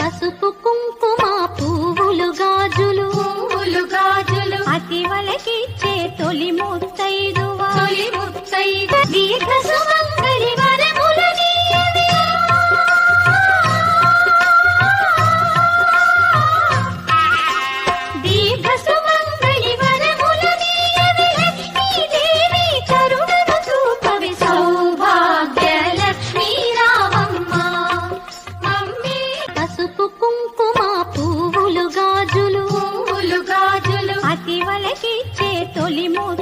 పసుపు కుంకుమ పువ్వులు గాజులు అతివలకిచ్చే తొలి ముత్తైదువా దీర్ఘ సుమంగళి వరములనీయవే. దీర్ఘ సుమంగళి వరములనీయవే. లక్ష్మీదేవి కరుణను చూపవే. సౌభాగ్య లక్ష్మీ రామమ్మ మమ్మీ. పసుపు కుంకుమ పువ్వులు గాజులు అతివలకిచ్చే తొలి ముత్తైదువా